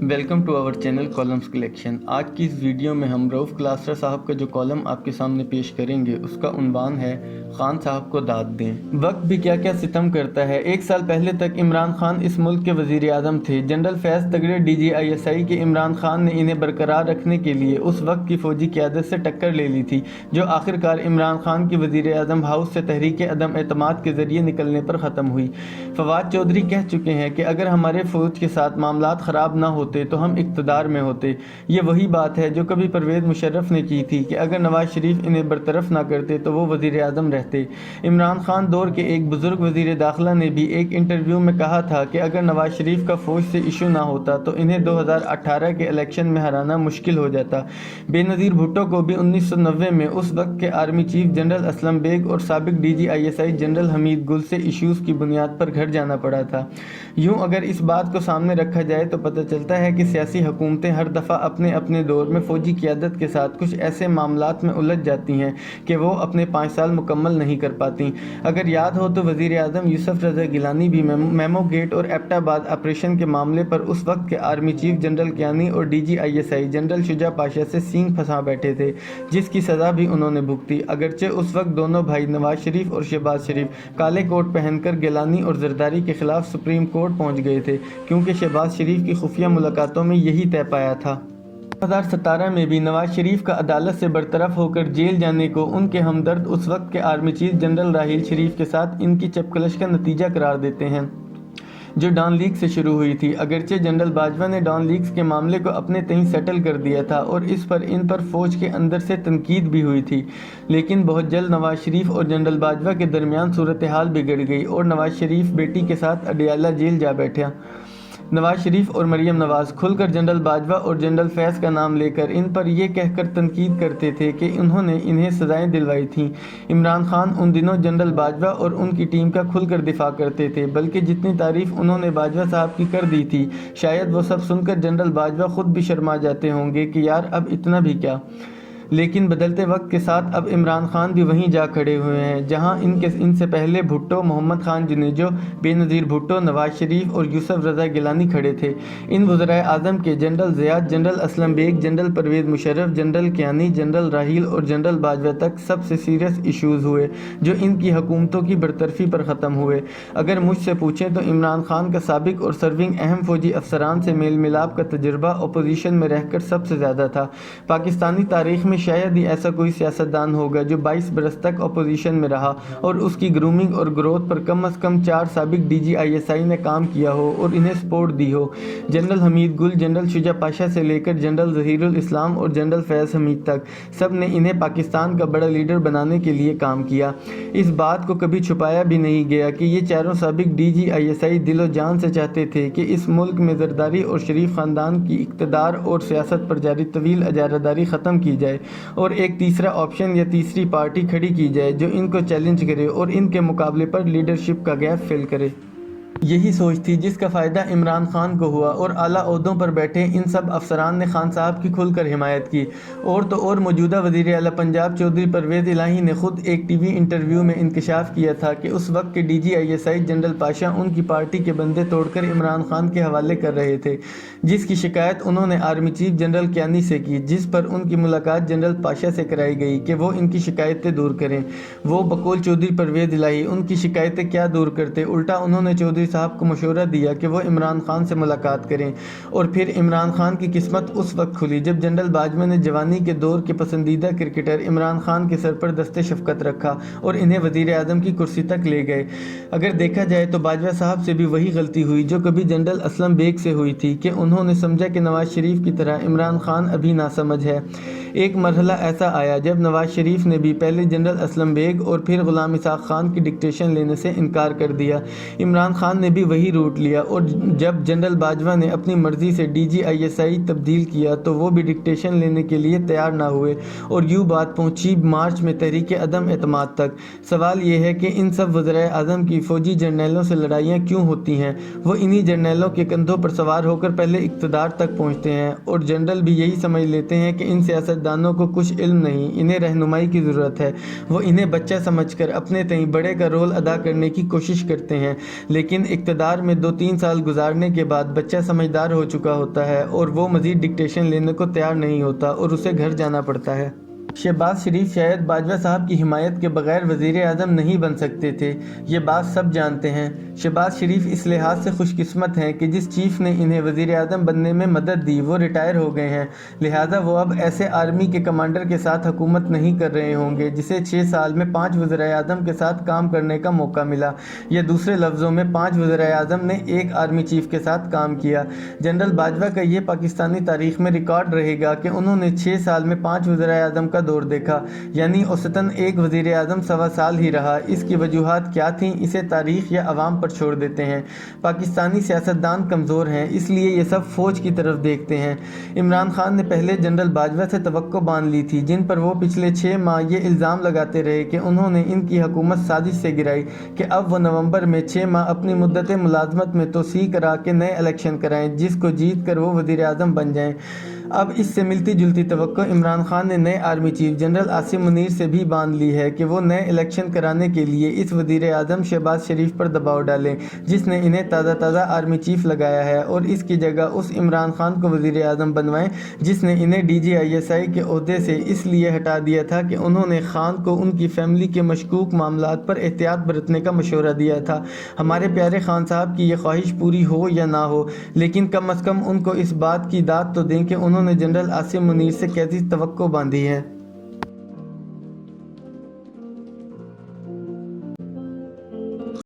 Welcome to our channel columns collection. آج کی اس video میں ہم رؤف کلاسرا صاحب کا جو کالم آپ کے سامنے پیش کریں گے اس کا عنوان ہے خان صاحب کو داد دیں۔ وقت بھی کیا کیا ستم کرتا ہے۔ ایک سال پہلے تک عمران خان اس ملک کے وزیر اعظم تھے۔ جنرل فیض تگڑے DGISI کے عمران خان نے انہیں برقرار رکھنے کے لیے اس وقت کی فوجی قیادت سے ٹکر لے لی تھی جو آخرکار عمران خان کی وزیر اعظم ہاؤس سے تحریک عدم اعتماد کے ذریعے نکلنے پر ختم ہوئی۔ فواد چودھری کہہ چکے ہیں کہ اگر ہمارے فوج کے ساتھ معاملات خراب نہ ہوتے تو ہم اقتدار میں ہوتے۔ یہ وہی بات ہے جو کبھی پرویز مشرف نے کی تھی کہ اگر نواز شریف انہیں برطرف نہ کرتے تو وہ وزیر اعظم رہتے۔ عمران خان دور کے ایک بزرگ وزیر داخلہ نے بھی ایک انٹرویو میں کہا تھا کہ اگر نواز شریف کا فوج سے ایشو نہ ہوتا تو انہیں 2018 کے الیکشن میں ہرانا مشکل ہو جاتا۔ بے نظیر بھٹو کو بھی 1990 میں اس وقت کے army chief general Aslam Beg اور سابق DGISI جنرل حمید گل سے ایشوز کی بنیاد پر گھر جانا پڑا تھا۔ یوں اگر اس بات کو سامنے رکھا جائے تو پتہ چلتا ہے کہ سیاسی حکومتیں ہر دفعہ اپنے اپنے دور میں فوجی قیادت کے ساتھ کچھ ایسے معاملات میں الجھ جاتی ہیں کہ وہ اپنے 5 سال مکمل نہیں کر پاتی۔ اگر یاد ہو تو وزیر اعظم یوسف رضا گیلانی بھی میمو گیٹ اور ایبٹ آباد آپریشن کے معاملے پر اس وقت کے آرمی چیف جنرل کیانی اور DGISI جنرل شجاع پاشا سے سینگ پھنسا بیٹھے تھے جس کی سزا بھی انہوں نے بھگتی۔ اگرچہ اس وقت دونوں بھائی نواز شریف اور شہباز شریف کالے کوٹ پہن کر گیلانی اور زرداری کے خلاف سپریم کورٹ پہنچ گئے تھے کیونکہ شہباز شریف کی خفیہ ملاقاتوں میں یہی طے پایا تھا۔ 2017 میں بھی نواز شریف کا عدالت سے برطرف ہو کر جیل جانے کو ان کے ہمدرد اس وقت کے army chief general Raheel Sharif کے ساتھ ان کی چپکلش کا نتیجہ قرار دیتے ہیں جو ڈان لیگ سے شروع ہوئی تھی۔ اگرچہ جنرل باجوہ نے ڈان لیگز کے معاملے کو اپنے تئیں سیٹل کر دیا تھا اور ان پر فوج کے اندر سے تنقید بھی ہوئی تھی، لیکن بہت جلد نواز شریف اور جنرل باجوہ کے درمیان صورتحال بگڑ گئی اور نواز شریف بیٹی کے ساتھ اڈیالہ جیل جا بیٹھا۔ نواز شریف اور مریم نواز کھل کر جنرل باجوہ اور جنرل فیض کا نام لے کر ان پر یہ کہہ کر تنقید کرتے تھے کہ انہوں نے انہیں سزائیں دلوائی تھیں۔ عمران خان ان دنوں جنرل باجوہ اور ان کی ٹیم کا کھل کر دفاع کرتے تھے، بلکہ جتنی تعریف انہوں نے باجوہ صاحب کی کر دی تھی شاید وہ سب سن کر جنرل باجوہ خود بھی شرما جاتے ہوں گے کہ یار اب اتنا بھی کیا۔ لیکن بدلتے وقت کے ساتھ اب عمران خان بھی وہیں جا کھڑے ہوئے ہیں جہاں ان سے پہلے بھٹو، محمد خان جنیجو، بے نظیر بھٹو، نواز شریف اور یوسف رضا گیلانی کھڑے تھے۔ ان وزرائے اعظم کے general Ziad, general Aslam Beg, general Pervez Musharraf, general Kayani, general Raheel اور جنرل باجوہ تک سب سے سیریس ایشوز ہوئے جو ان کی حکومتوں کی برطرفی پر ختم ہوئے۔ اگر مجھ سے پوچھیں تو عمران خان کا سابق اور سرونگ اہم فوجی افسران سے میل ملاپ کا تجربہ اپوزیشن میں رہ کر سب سے زیادہ تھا۔ پاکستانی تاریخ میں شاید ہی ایسا کوئی سیاستدان ہوگا جو 22 برس تک اپوزیشن میں رہا اور اس کی گرومنگ اور گروتھ پر کم از کم 4 سابق DGISI نے کام کیا ہو اور انہیں سپورٹ دی ہو۔ جنرل حمید گل، جنرل شجاع پاشا سے لے کر جنرل ظہیر الاسلام اور جنرل فیض حمید تک سب نے انہیں پاکستان کا بڑا لیڈر بنانے کے لیے کام کیا۔ اس بات کو کبھی چھپایا بھی نہیں گیا کہ یہ چاروں سابق DGISI دل و جان سے چاہتے تھے کہ اس ملک میں زرداری اور شریف خاندان کی اقتدار اور سیاست پر جاری طویل اجارہ داری ختم کی جائے اور ایک تیسرا آپشن یا تیسری پارٹی کھڑی کی جائے جو ان کو چیلنج کرے اور ان کے مقابلے پر لیڈرشپ کا گیپ فل کرے۔ یہی سوچ تھی جس کا فائدہ عمران خان کو ہوا اور اعلیٰ عہدوں پر بیٹھے ان سب افسران نے خان صاحب کی کھل کر حمایت کی۔ اور تو اور موجودہ وزیر اعلیٰ پنجاب چودھری پرویز الہی نے خود ایک TV انٹرویو میں انکشاف کیا تھا کہ اس وقت کے DGISI جنرل پاشا ان کی پارٹی کے بندے توڑ کر عمران خان کے حوالے کر رہے تھے، جس کی شکایت انہوں نے آرمی چیف جنرل کیانی سے کی، جس پر ان کی ملاقات جنرل پاشا سے کرائی گئی کہ وہ ان کی شکایتیں دور کریں۔ وہ بقول چودھری پرویز الہی ان کی شکایتیں کیا دور کرتے، الٹا انہوں نے چودھری صاحب کو مشورہ دیا کہ وہ عمران خان سے ملاقات کریں۔ اور پھر عمران خان کی قسمت اس وقت کھلی جب جنرل باجوہ نے جوانی کے دور کے پسندیدہ کرکٹر عمران خان کے سر پر دست شفقت رکھا اور انہیں وزیر اعظم کی کرسی تک لے گئے۔ اگر دیکھا جائے تو باجوہ صاحب سے بھی وہی غلطی ہوئی جو کبھی جنرل اسلم بیگ سے ہوئی تھی کہ انہوں نے سمجھا کہ نواز شریف کی طرح عمران خان ابھی ناسمجھ ہے۔ ایک مرحلہ ایسا آیا جب نواز شریف نے بھی پہلے جنرل اسلم بیگ اور پھر غلام اسحاق خان کی ڈکٹیشن لینے سے انکار کر دیا۔ عمران خان نے بھی وہی روٹ لیا اور جب جنرل باجوہ نے اپنی مرضی سے DGISI تبدیل کیا تو وہ بھی ڈکٹیشن لینے کے لیے تیار نہ ہوئے اور یوں بات پہنچی مارچ میں تحریک عدم اعتماد تک۔ سوال یہ ہے کہ ان سب وزرائے اعظم کی فوجی جرنیلوں سے لڑائیاں کیوں ہوتی ہیں؟ وہ انہی جرنیلوں کے کندھوں پر سوار ہو کر پہلے اقتدار تک پہنچتے ہیں اور جنرل بھی یہی سمجھ لیتے ہیں کہ ان سیاست سیاستدانوں کو کچھ علم نہیں، انہیں رہنمائی کی ضرورت ہے۔ وہ انہیں بچہ سمجھ کر اپنے تئیں بڑے کا رول ادا کرنے کی کوشش کرتے ہیں، لیکن اقتدار میں 2-3 سال گزارنے کے بعد بچہ سمجھدار ہو چکا ہوتا ہے اور وہ مزید ڈکٹیشن لینے کو تیار نہیں ہوتا اور اسے گھر جانا پڑتا ہے۔ شہباز شریف شاید باجوہ صاحب کی حمایت کے بغیر وزیر اعظم نہیں بن سکتے تھے، یہ بات سب جانتے ہیں۔ شہباز شریف اس لحاظ سے خوش قسمت ہیں کہ جس چیف نے انہیں وزیر اعظم بننے میں مدد دی وہ ریٹائر ہو گئے ہیں، لہٰذا وہ اب ایسے آرمی کے کمانڈر کے ساتھ حکومت نہیں کر رہے ہوں گے جسے 6 سال میں 5 وزراء اعظم کے ساتھ کام کرنے کا موقع ملا، یا دوسرے لفظوں میں 5 وزراء اعظم نے ایک آرمی چیف کے ساتھ کام کیا۔ جنرل باجوہ کا یہ پاکستانی تاریخ میں ریکارڈ رہے گا کہ انہوں نے 6 سال میں 5 وزراء اعظم کا دور دیکھا، یعنی اوسطاً ایک وزیر اعظم 1.25 سال ہی رہا۔ اس کی وجوہات کیا تھیں اسے تاریخ یا عوام پر چھوڑ دیتے ہیں۔ پاکستانی سیاستدان کمزور ہیں، اس لیے یہ سب فوج کی طرف دیکھتے ہیں۔ عمران خان نے پہلے جنرل باجوہ سے توقع باندھ لی تھی، جن پر وہ پچھلے 6 ماہ یہ الزام لگاتے رہے کہ انہوں نے ان کی حکومت سازش سے گرائی، کہ اب وہ نومبر میں 6 ماہ اپنی مدت ملازمت میں توسیع کرا کے نئے الیکشن کرائیں جس کو جیت کر وہ وزیر اعظم بن جائیں۔ اب اس سے ملتی جلتی توقع عمران خان نے نئے army chief general Asim Munir سے بھی باندھ لی ہے کہ وہ نئے الیکشن کرانے کے لیے اس وزیر اعظم شہباز شریف پر دباؤ ڈالیں جس نے انہیں تازہ آرمی چیف لگایا ہے، اور اس کی جگہ اس عمران خان کو وزیر اعظم بنوائیں جس نے انہیں DGISI کے عہدے سے اس لیے ہٹا دیا تھا کہ انہوں نے خان کو ان کی فیملی کے مشکوک معاملات پر احتیاط برتنے کا مشورہ دیا تھا۔ ہمارے پیارے خان صاحب کی یہ خواہش پوری ہو یا نہ ہو، لیکن کم از کم ان کو اس بات کی داد تو دیں کہ انہوں نے جنرل عاصم منیر سے کیسی توقع باندھی ہے۔